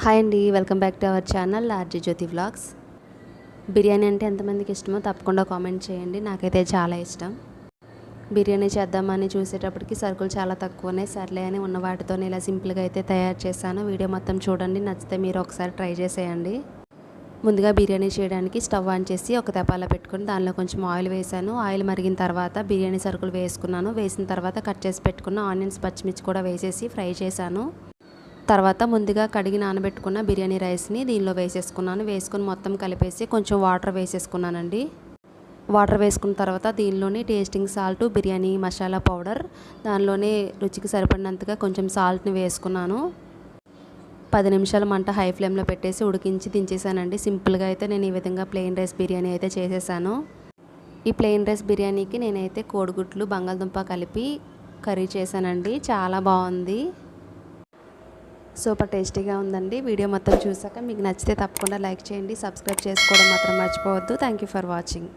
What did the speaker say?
Hi అండి, welcome back to our channel RJ Jyothi vlogs. Biryani అంటే ఎంతమందికి ఇష్టమో తప్పకుండా కామెంట్ చేయండి. నాకైతే చాలా ఇష్టం. బిర్యానీ చేద్దామని చూసేటప్పటికి సరుకులు చాలా తక్కువనే, సర్లే అని ఉన్న వాటితోనే ఇలా సింపుల్గా అయితే తయారు చేశాను. వీడియో మొత్తం చూడండి, నచ్చితే మీరు ఒకసారి ట్రై చేసేయండి. ముందుగా బిర్యానీ చేయడానికి స్టవ్ ఆన్ చేసి ఒక తెపాల పెట్టుకుని దానిలో కొంచెం ఆయిల్ వేసాను. ఆయిల్ మరిగిన తర్వాత బిర్యానీ సరుకులు వేసుకున్నాను. వేసిన తర్వాత కట్ చేసి పెట్టుకున్న ఆనియన్స్, పచ్చిమిర్చి కూడా వేసేసి ఫ్రై చేశాను. తర్వాత ముందుగా కడిగి నానబెట్టుకున్న బిర్యానీ రైస్ని దీనిలో వేసేసుకున్నాను. వేసుకుని మొత్తం కలిపేసి కొంచెం వాటర్ వేసేసుకున్నానండి. వాటర్ వేసుకున్న తర్వాత దీనిలోని tasting salt, biryani masala powder, దానిలోనే రుచికి సరిపడినంతగా కొంచెం సాల్ట్ని వేసుకున్నాను. 10 నిమిషాలు మంట హై ఫ్లేమ్లో పెట్టేసి ఉడికించి దించేసానండి. సింపుల్గా అయితే నేను ఈ విధంగా ప్లెయిన్ రైస్ బిర్యానీ అయితే చేసేసాను. ఈ ప్లెయిన్ రైస్ బిర్యానీకి నేనైతే కోడిగుడ్లు, బంగాళదుంప కలిపి కర్రీ చేశానండి. చాలా బాగుంది, సూపర్ టేస్టీగా ఉందండి. వీడియో మొత్తం చూసాక మీకు నచ్చితే తప్పకుండా లైక్ చేయండి, సబ్స్క్రైబ్ చేసుకోవడం మాత్రం మర్చిపోవద్దు. Thank you for watching.